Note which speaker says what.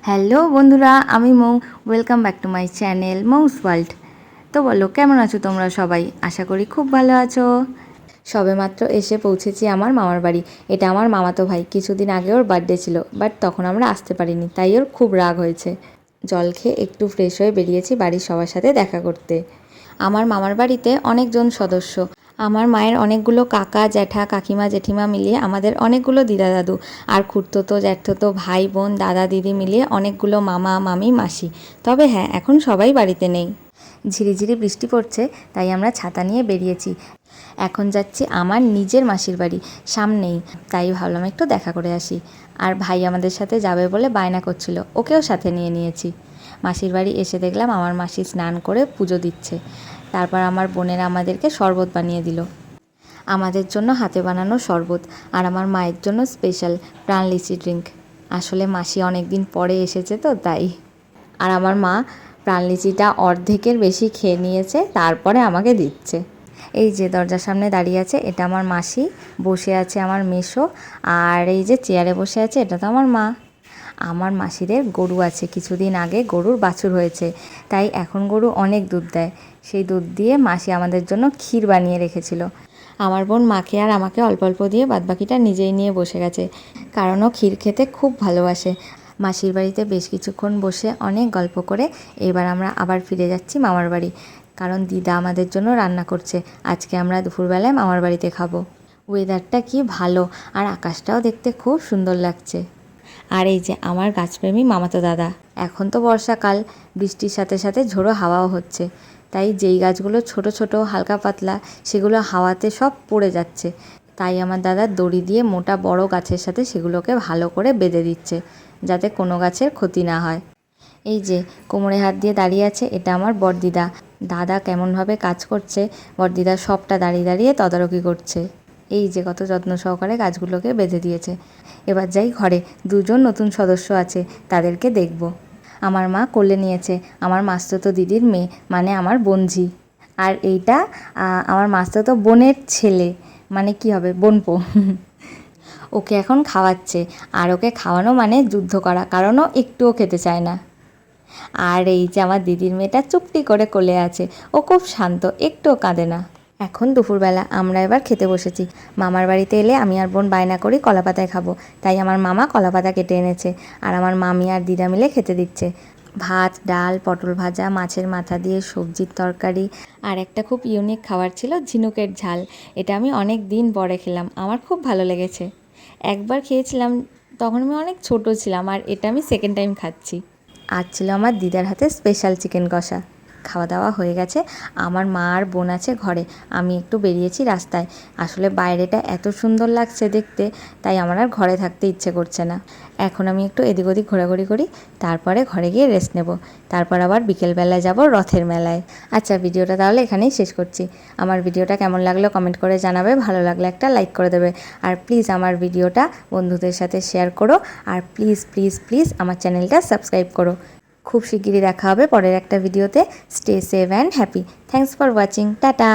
Speaker 1: Hello বন্ধুরা, আমি Mou. Welcome back to my channel Mou's world. তো বলো, কেমন আছো তোমরা সবাই? আশা করি খুব ভালো আছো। সবেমাত্র এসে পৌঁছেছি আমার মামার বাড়ি। এটা আমার মামাতো ভাই। কিছুদিন আগে ওর বার্থডে ছিল, বাট তখন আমরা আসতে পারিনি, তাই ওর খুব রাগ হয়েছে। জল খেয়ে একটু ফ্রেশ হয়ে বেরিয়েছি বাড়ির সবার সাথে দেখা করতে। আমার মামার বাড়িতে অনেকজন সদস্য। আমার মায়ের অনেকগুলো কাকা জ্যাঠা কাকিমা জেঠিমা মিলিয়ে আমাদের অনেকগুলো দিদা দাদু, আর খুড়তো জ্যাঠতো ভাই বোন দাদা দিদি মিলিয়ে অনেকগুলো মামা মামি মাসি। তবে হ্যাঁ, এখন সবাই বাড়িতে নেই। ঝিরিঝিরি বৃষ্টি পড়ছে, তাই আমরা ছাতা নিয়ে বেরিয়েছি। এখন যাচ্ছি আমার নিজের মাসির বাড়ি, সামনেই, তাই ভাবলাম একটু দেখা করে আসি। আর ভাই আমাদের সাথে যাবে বলে বায়না করছিল, ওকেও সাথে নিয়ে নিয়েছি। মাসির বাড়ি এসে দেখলাম আমার মাসি স্নান করে পুজো দিচ্ছে। তারপর আমার বোনেরা আমাদেরকে শরবত বানিয়ে দিল। আমাদের জন্য হাতে বানানো শরবত, আর আমার মায়ের জন্য স্পেশাল প্রাণ লিচি ড্রিঙ্ক। আসলে মাসি অনেক দিন পরে এসেছে তো তাই। আর আমার মা প্রাণ লিচিটা অর্ধেকের বেশি খেয়ে নিয়েছে, তারপরে আমাকে দিচ্ছে। এই যে দরজার সামনে দাঁড়িয়ে আছে, এটা আমার মাসি। বসে আছে আমার মেসো। আর এই যে চেয়ারে বসে আছে, এটা তো আমার মা। আমার মাসিদের গরু আছে, কিছুদিন আগে গরুর বাছুর হয়েছে, তাই এখন গরু অনেক দুধ দেয়। সেই দুধ দিয়ে মাসি আমাদের জন্য ক্ষীর বানিয়ে রেখেছিল। আমার বোন মাকে আর আমাকে অল্প অল্প দিয়ে বাদবাকিটা নিজেই নিয়ে বসে গেছে, কারণ ও ক্ষীর খেতে খুব ভালোবাসে। মাসির বাড়িতে বেশ কিছুক্ষণ বসে অনেক গল্প করে এবার আমরা আবার ফিরে যাচ্ছি মামার বাড়ি, কারণ দিদা আমাদের জন্য রান্না করছে। আজকে আমরা দুপুরবেলায় মামার বাড়িতে খাবো। ওয়েদারটা কি ভালো, আর আকাশটাও দেখতে খুব সুন্দর লাগছে। আর এই যে আমার গাছপ্রেমী মামাতো দাদা। এখন তো বর্ষাকাল, বৃষ্টির সাথে সাথে ঝোড়ো হাওয়াও হচ্ছে, তাই যেই গাছগুলো ছোট ছোট হালকা পাতলা, সেগুলো হাওয়াতে সব পড়ে যাচ্ছে। তাই আমার দাদা দড়ি দিয়ে মোটা বড় গাছের সাথে সেগুলোকে ভালো করে বেঁধে দিচ্ছে, যাতে কোনো গাছের ক্ষতি না হয়। এই যে কোমরে হাত দিয়ে দাঁড়িয়ে আছে, এটা আমার বড়দিদা। দাদা কেমনভাবে কাজ করছে, বড়দিদা সবটা দাঁড়িয়ে দাঁড়িয়ে তদারকি করছে। এই যে কত যত্ন সহকারে গাছগুলোকে বেঁধে দিয়েছে। এবার যাই ঘরে, দুজন নতুন সদস্য আছে, তাদেরকে দেখব। আমার মা কোলে নিয়েছে আমার মাস্তুতো দিদির মেয়ে, মানে আমার বোনঝি। আর এইটা আমার মাস্তুতো বোনের ছেলে, মানে কি হবে, বোনপো। ওকে এখন খাওয়াচ্ছে, আর ওকে খাওয়ানো মানে যুদ্ধ করা, কারণ ও একটুও খেতে চায় না। আর এই যে আমার দিদির মেয়েটা চুপটি করে কোলে আছে, ও খুব শান্ত, একটুও কাঁদে না। এখন দুপুরবেলা আমরা এবার খেতে বসেছি। মামার বাড়িতে এলে আমি আর বোন বায়না করি কলাপাতায় খাবো, তাই আমার মামা কলাপাতা কেটে এনেছে, আর আমার মামি আর দিদা মিলে খেতে দিচ্ছে। ভাত ডাল পটল ভাজা মাছের মাথা দিয়ে সবজির তরকারি, আর একটা খুব ইউনিক খাবার ছিল ঝিনুকের ঝাল। এটা আমি অনেক দিন পরে খেলাম, আমার খুব ভালো লেগেছে। একবার খেয়েছিলাম, তখন আমি অনেক ছোট ছিলাম, আর এটা আমি সেকেন্ড টাইম খাচ্ছি। আর ছিল আমার দিদার হাতে স্পেশাল চিকেন কষা। খাওয়া দাওয়া হয়ে গেছে, আমার মা আর বোন আছে ঘরে, আমি একটু বেরিয়েছি রাস্তায়। আসলে বাইরেটা এত সুন্দর লাগছে দেখতে, তাই আমার আর ঘরে থাকতে ইচ্ছে করছে না। এখন আমি একটু এদিক ওদিক ঘোরাঘুরি করি, তারপরে ঘরে গিয়ে রেস্ট নেব। তারপর আবার বিকেলবেলায় যাব রথের মেলায়। আচ্ছা, ভিডিওটা তাহলে এখানেই শেষ করছি। আমার ভিডিওটা কেমন লাগলো কমেন্ট করে জানাবে, ভালো লাগলে একটা লাইক করে দেবে। আর প্লিজ আমার ভিডিওটা বন্ধুদের সাথে শেয়ার করো, আর প্লিজ প্লিজ প্লিজ আমার চ্যানেলটা সাবস্ক্রাইব করো। খুব শিগগিরই দেখা হবে পরের একটা ভিডিওতে। Stay save and happy. Thanks for watching. Tata.